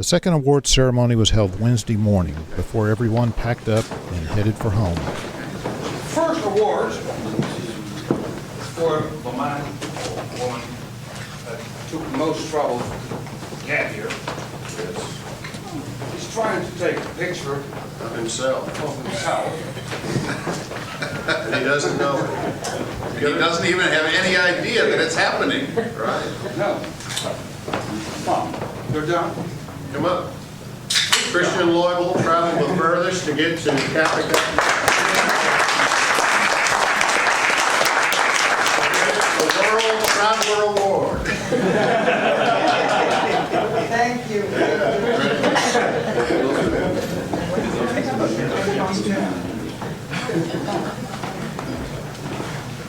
The second awards ceremony was held Wednesday morning before everyone packed up and headed for home. First award for the man or woman that took the most trouble to get here. He's trying to take a picture Of himself. of himself. And he doesn't know it. He doesn't even have any idea that it's happening. Right. No. Come on, you're done. Come up. Christian Loibel traveled the furthest to get to Catholic. The World Traveler Award. Thank you.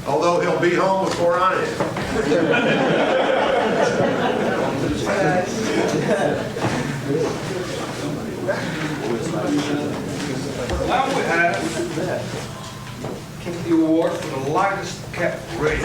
Although he'll be home before I am. Now we have the award for the lightest kept rig.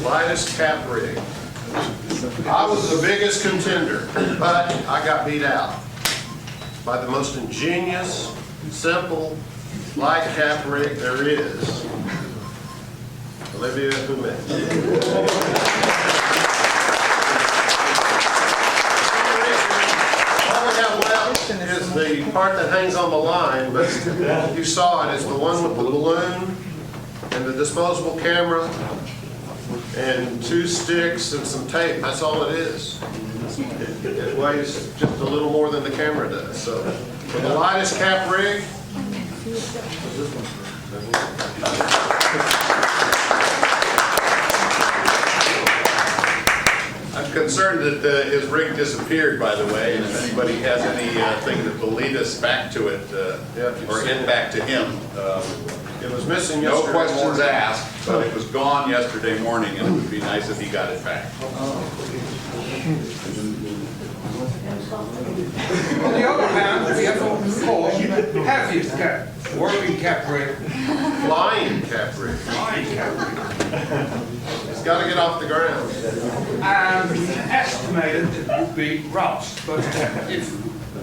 Lightest cap rig. I was the biggest contender, but I got beat out by the most ingenious, simple, light cap rig there is. Olivia Humet. All we have left is the part that hangs on the line, but you saw it. It's the one with the balloon and the disposable camera and 2 sticks and some tape. That's all it is. It weighs just a little more than the camera does. So for the lightest cap rig, I'm concerned that his rig disappeared, by the way, and if anybody has anything that will lead us back to it, or it back to him. it was missing No yesterday questions morning. asked, but it was gone yesterday morning, and it would be nice if he got it back. On the other hand, we have of course heaviest cap, working cap rig, Flying cap rig. flying cap rig. It's got to get off the ground. And estimated it would be Rouse, but if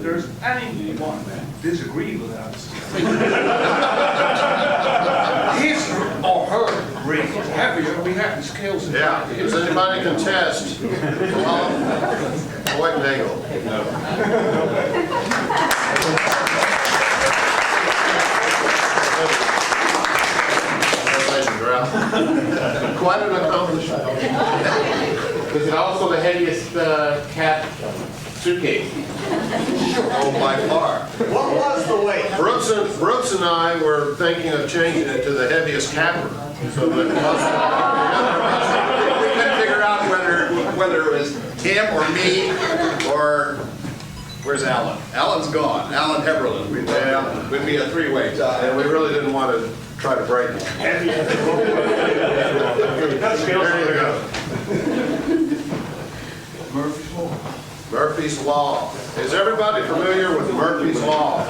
there's anyone that disagree with us, his or her rig is heavier, we have the scales in Yeah. front. Does anybody contest? White Nagel. Quite an accomplishment. Was it also the heaviest cat suitcase? Oh, by far. What was the weight? Brooks and I were thinking of changing it to the heaviest capper. So that We couldn't figure out whether it was him or me, or where's Alan? Alan's gone. Alan Heberlin. We'd be a 3-way tie. and we really didn't want to try to break it. There you go. Murphy's Law. Murphy's Law. Is everybody familiar with Murphy's Law?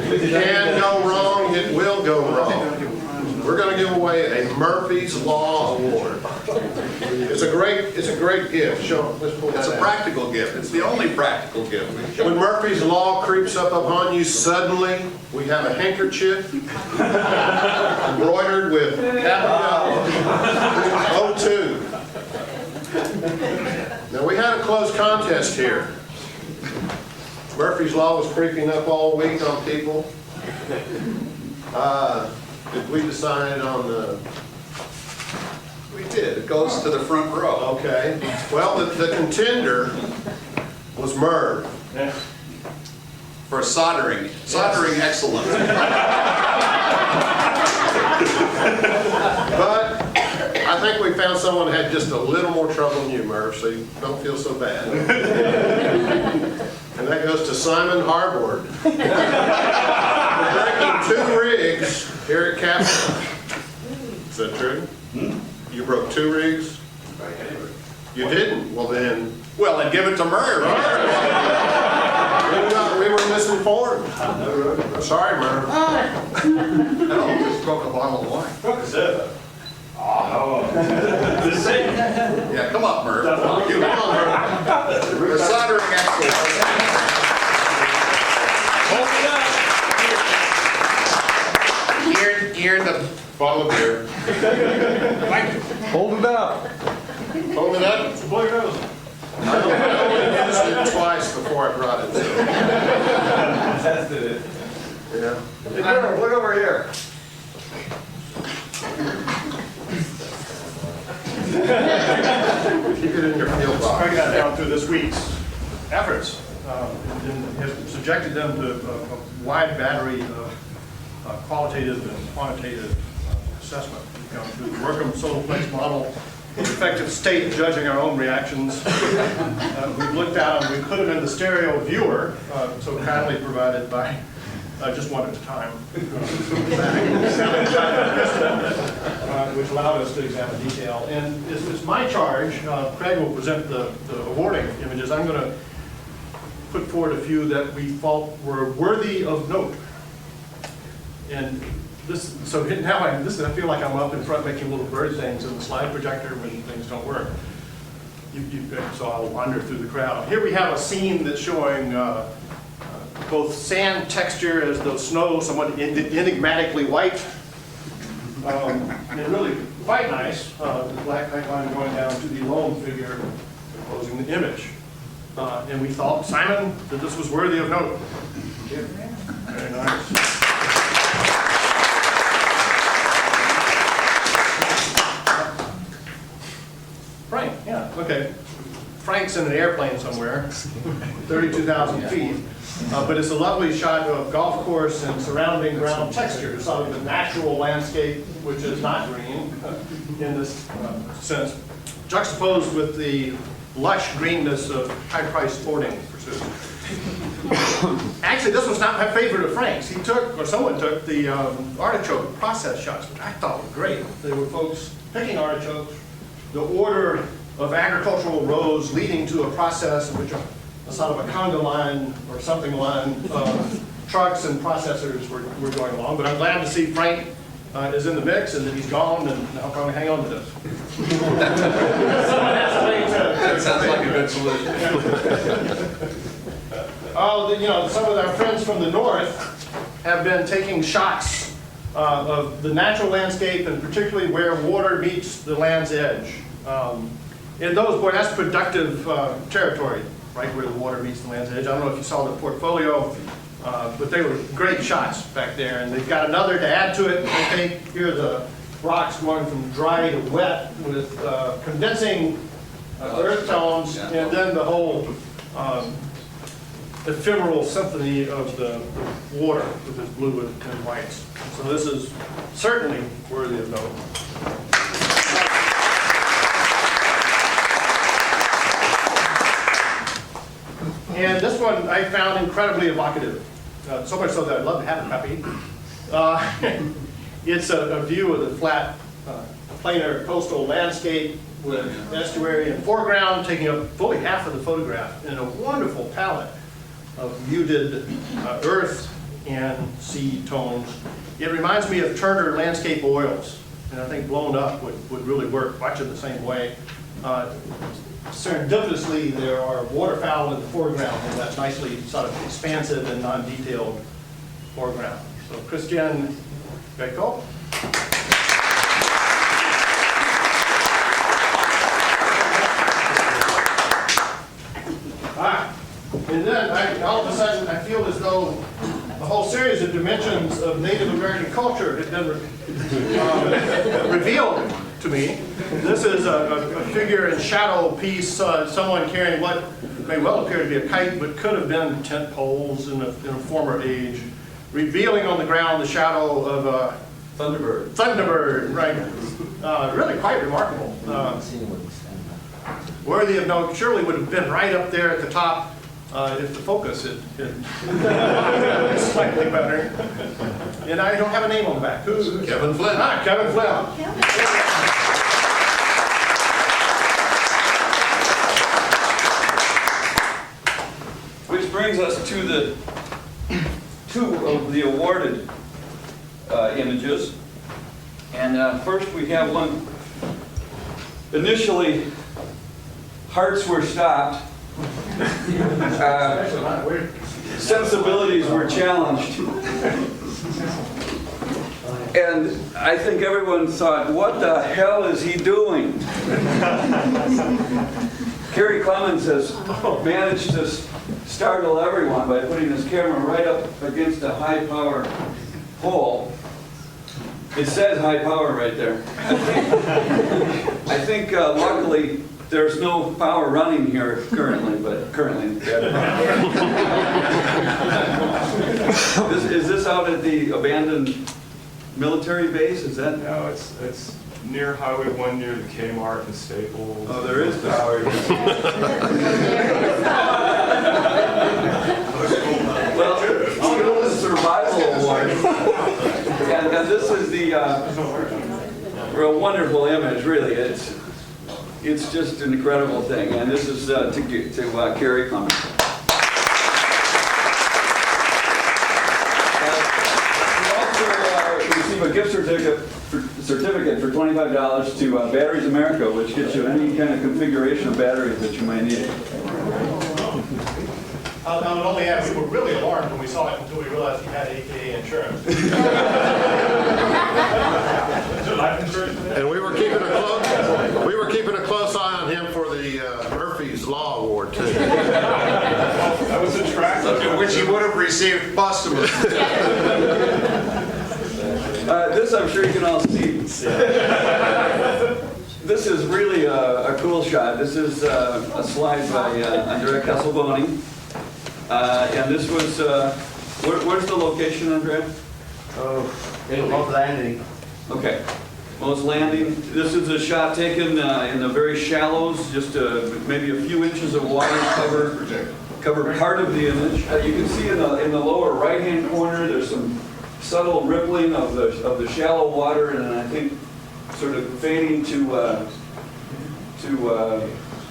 It can go wrong, it will go wrong. We're going to give away a Murphy's Law Award. It's a great gift. Show, let's pull It's that a out. practical gift. It's the only practical gift. When Murphy's Law creeps up upon you suddenly, we have a handkerchief embroidered with capital O2. Now, we had a close contest here. Murphy's Law was creeping up all week on people. Did we decide on the... We did. It goes to the front row. Okay. Well, the contender was Merv. For soldering excellence. But I think we found someone that had just a little more trouble than you, Merv, so you don't feel so bad. And that goes to Simon Harbord. We're breaking 2 rigs here at Capitol. Is that true? You broke 2 rigs? You didn't? Well then, Well, then give it to Merv. we were misinformed. Sorry, Merv. No, just broke a bottle of wine. Yeah, come on, Merv. Come on, Merv. For soldering Here in the bottle of beer. Hold it up. Hold it up. Blow your nose. I used it twice before I brought it. So. Tested it. Yeah. Hey, Gerald, look over here. Keep it in your field box. Breaking that down through this week's efforts, and have subjected them to a wide battery of qualitative and quantitative assessment. We've gone through the Workham Soloplex model, effective state of judging our own reactions. We've looked out, and we put it in the stereo viewer, so kindly provided by just one at a time, which allowed us to examine detail. And it's my charge. Craig will present the awarding images. I'm going to put forward a few that we thought were worthy of note. And this, so now I feel like I'm up in front making little bird things in the slide projector when things don't work. So I'll wander through the crowd. Here we have a scene that's showing both sand texture as though snow, somewhat enigmatically white, and really quite nice. The black line going down to the lone figure composing the image. And we thought, Simon, that this was worthy of note. Very nice. Frank, yeah, okay. Frank's in an airplane somewhere, 32,000 feet. But it's a lovely shot of golf course and surrounding ground texture, sort of the natural landscape, which is not green in this sense, juxtaposed with the lush greenness of high-priced sporting pursuits. Actually, this was not my favorite of Frank's. He took, or someone took, the artichoke process shots, which I thought were great. There were folks picking artichokes, the order of agricultural rows leading to a process in which a sort of a conga line or something line trucks and processors were going along. But I'm glad to see Frank is in the mix and that he's gone, and I'll probably hang on to this. Someone has to wait to. That sounds like a good solution. Some of our friends from the north have been taking shots of the natural landscape, and particularly where water meets the land's edge. And those, boy, that's productive territory, right where the water meets the land's edge. I don't know if you saw the portfolio, but they were great shots back there. And they've got another to add to it. I think here are the rocks going from dry to wet with condensing earth tones, and then the whole ephemeral symphony of the water with its blue and whites. So this is certainly worthy of note. And this one I found incredibly evocative, so much so that I'd love to have a copy. It's a view of the flat, planar coastal landscape with estuary in foreground, taking up fully half of the photograph in a wonderful palette of muted earth and sea tones. It reminds me of Turner landscape oils, and I think blown up would really work much in the same way. Serendipitously, there are waterfowl in the foreground, and that's nicely sort of expansive and non-detailed foreground. So Christian Beckhoff. And then all of a sudden I feel as though a whole series of dimensions of Native American culture had been revealed to me. This is a figure in shadow piece, someone carrying what may well appear to be a kite, but could have been tent poles in a former age, revealing on the ground the shadow of a Thunderbird. Thunderbird, right? Really quite remarkable. Worthy of note, surely would have been right up there at the top if the focus had slightly better. And I don't have a name on the back. Who's Kevin Flynn. Kevin Flynn. Which brings us to the two of the awarded images. And first we have one, initially hearts were stopped sensibilities were challenged. And I think everyone thought, what the hell is he doing? Kerry Clemens has managed to startle everyone by putting his camera right up against a high-power pole. It says high power right there. I think luckily there's no power running here currently, but currently. Is this out at the abandoned military base? Is that? No, it's near Highway 1 near the Kmart and Staples. Oh, there is power. Well, the Survival Award. And this is the real wonderful image, really. It's just an incredible thing. And this is to Kerry Clemens. You also receive a gift certificate for $25 to Batteries America, which gets you any kind of configuration of batteries that you might need. I'll only add, we were really alarmed when we saw it until we realized he had AKA insurance. Is it life insurance? And we were keeping a close eye on him for the Murphy's Law Award too. That was a track. Which he would have received posthumously. This I'm sure you can all see. This is really a cool shot. This is a slide by Andrea Casalboni. And this was, where's the location, Andrea? Both landing. Okay. Most Landing. This is a shot taken in the very shallows, just maybe a few inches of water cover part of the image. You can see in the lower right-hand corner, there's some subtle rippling of the shallow water, and I think sort of fading to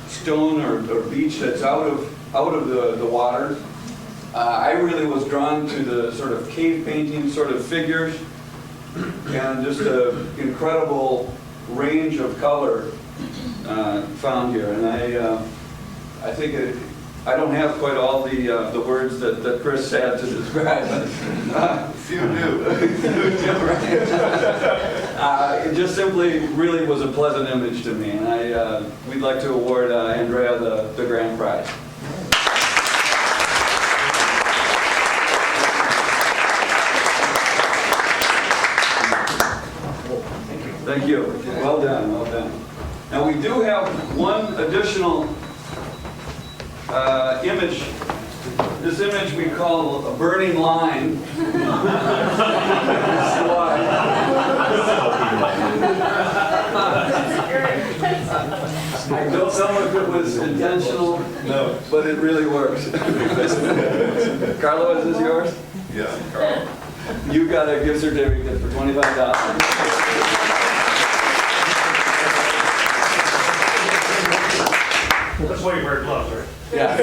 stone or beach that's out of the water. I really was drawn to the sort of cave painting sort of figures and just an incredible range of color found here. And I think I don't have quite all the words that Chris had to describe. Few do. It just simply really was a pleasant image to me, and we'd like to award Andrea the grand prize. Thank you. Well done, well done. Now we do have one additional image. This image we call a burning line. I don't know if it was intentional, no, but it really works. Carlo, is this yours? Yeah, Carl. You got a gift certificate for $25. That's why you wear gloves, right? Yeah.